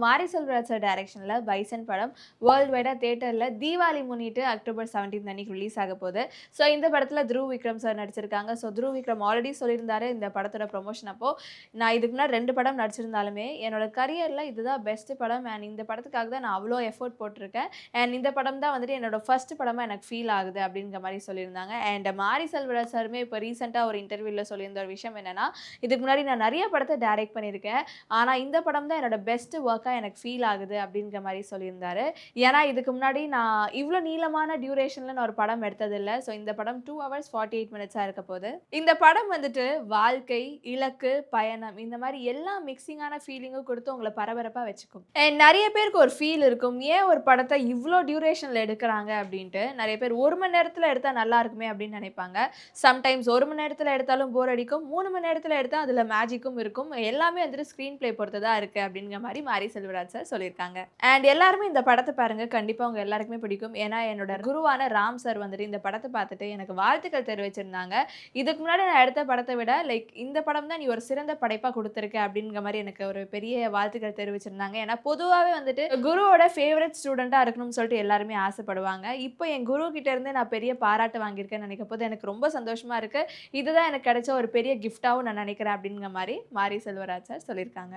மாரி செல்வராஜ் சார் டைரக்ஷன்ல பைசன் படம் வேர்ல்ட் வைடா தியேட்டர்ல தீபாவளி முன்னிட்டு அக்டோபர் 17 அன்னைக்கு ரிலீஸ் ஆக போகுது. ஸோ இந்த படத்துல த்ருவ் விக்ரம் சார் நடிச்சிருக்காங்க. ஸோ த்ருவ் விக்ரம் ஆல்ரெடி சொல்லியிருந்தாரு இந்த படத்தோட ப்ரொமோஷன் அப்போ, நான் இதுக்கு முன்னாடி 2 படம் நடிச்சிருந்தாலுமே என்னோட கரியர்ல இதுதான் பெஸ்ட் படம் அண்ட் இந்த படத்துக்காக தான் நான் அவ்வளோ எஃபோர்ட் போட்டிருக்கேன். அண்ட் இந்த படம் தான் வந்துட்டு என்னோட ஃபர்ஸ்ட் படமா எனக்கு ஃபீல் ஆகுது அப்படிங்கிற மாதிரி சொல்லியிருந்தாங்க. அண்ட் மாரி செல்வராஜ் சாருமே இப்போ ரீசெண்டாக ஒரு இன்டர்வியூல சொல்லியிருந்த ஒரு விஷயம் என்னன்னா, இதுக்கு முன்னாடி நான் நிறைய படத்தை டைரக்ட் பண்ணியிருக்கேன். ஆனா இந்த படம் தான் என்னோட பெஸ்ட் ஒர்க்கா எனக்கு ஃபீல் ஆகுது அப்படிங்கிற மாதிரி சொல்லியிருந்தாரு. ஏன்னா இதுக்கு முன்னாடி நான் இவ்வளோ நீளமான டியூரேஷன்ல நான் ஒரு படம் எடுத்ததில்லை. ஸோ இந்த படம் 2 hours 48 minutes இருக்க போகுது. இந்த படம் வந்துட்டு வாழ்க்கை, இலக்கு, பயணம் இந்த மாதிரி எல்லா மிக்சிங்கான ஃபீலிங்கும் கொடுத்து உங்களை பரபரப்பா வச்சுக்கும். நிறைய பேருக்கு ஒரு ஃபீல் இருக்கும், ஏன் ஒரு படத்தை இவ்வளோ டியூரேஷன்ல எடுக்கிறாங்க அப்படின்ட்டு. நிறைய பேர் 1 மணி நேரத்தில் எடுத்தா நல்லா இருக்குமே அப்படின்னு நினைப்பாங்க. சம்டைம்ஸ் 1 மணி நேரத்தில் எடுத்தாலும் போர் அடிக்கும், 3 மணி நேரத்தில் எடுத்தால் அதில் மேஜிக்கும் இருக்கும். எல்லாமே வந்துட்டு ஸ்க்ரீன் பிளே பொறுத்து தான் இருக்குது அப்படிங்கிற மாதிரி மாரி செல்வராஜ் சார் சொல்லியிருக்காங்க. அண்ட் எல்லாருமே இந்த படத்தை பாருங்க, கண்டிப்பாக உங்க எல்லாருக்குமே பிடிக்கும். ஏன்னா என்னோட குருவான ராம் சார் வந்துட்டு இந்த படத்தை பார்த்துட்டு எனக்கு வாழ்த்துக்கள் தெரிவிச்சிருந்தாங்க. இதுக்கு முன்னாடி நான் எடுத்த படத்தை விட இந்த படம் தான் நீ ஒரு சிறந்த படைப்பாக கொடுத்துருக்க அப்படிங்கிற மாதிரி எனக்கு ஒரு பெரிய வாழ்த்துக்கள் தெரிவிச்சிருந்தாங்க. ஏன்னா பொதுவாகவே வந்துட்டு குருவோட ஃபேவரட் ஸ்டூடெண்ட்டாக இருக்கணும்னு சொல்லிட்டு எல்லாருமே ஆசைப்படுவாங்க. இப்போ என் குரு கிட்ட இருந்து நான் பெரிய பாராட்டு வாங்கியிருக்கேன்னு நினைக்கும் போது எனக்கு ரொம்ப சந்தோஷமா இருக்கு. இதுதான் எனக்கு கிடைச்ச ஒரு பெரிய கிஃப்டாகவும் நான் நினைக்கிறேன் அப்படிங்கிற மாதிரி மாரி செல்வராஜ் சார் சொல்லியிருக்காங்க.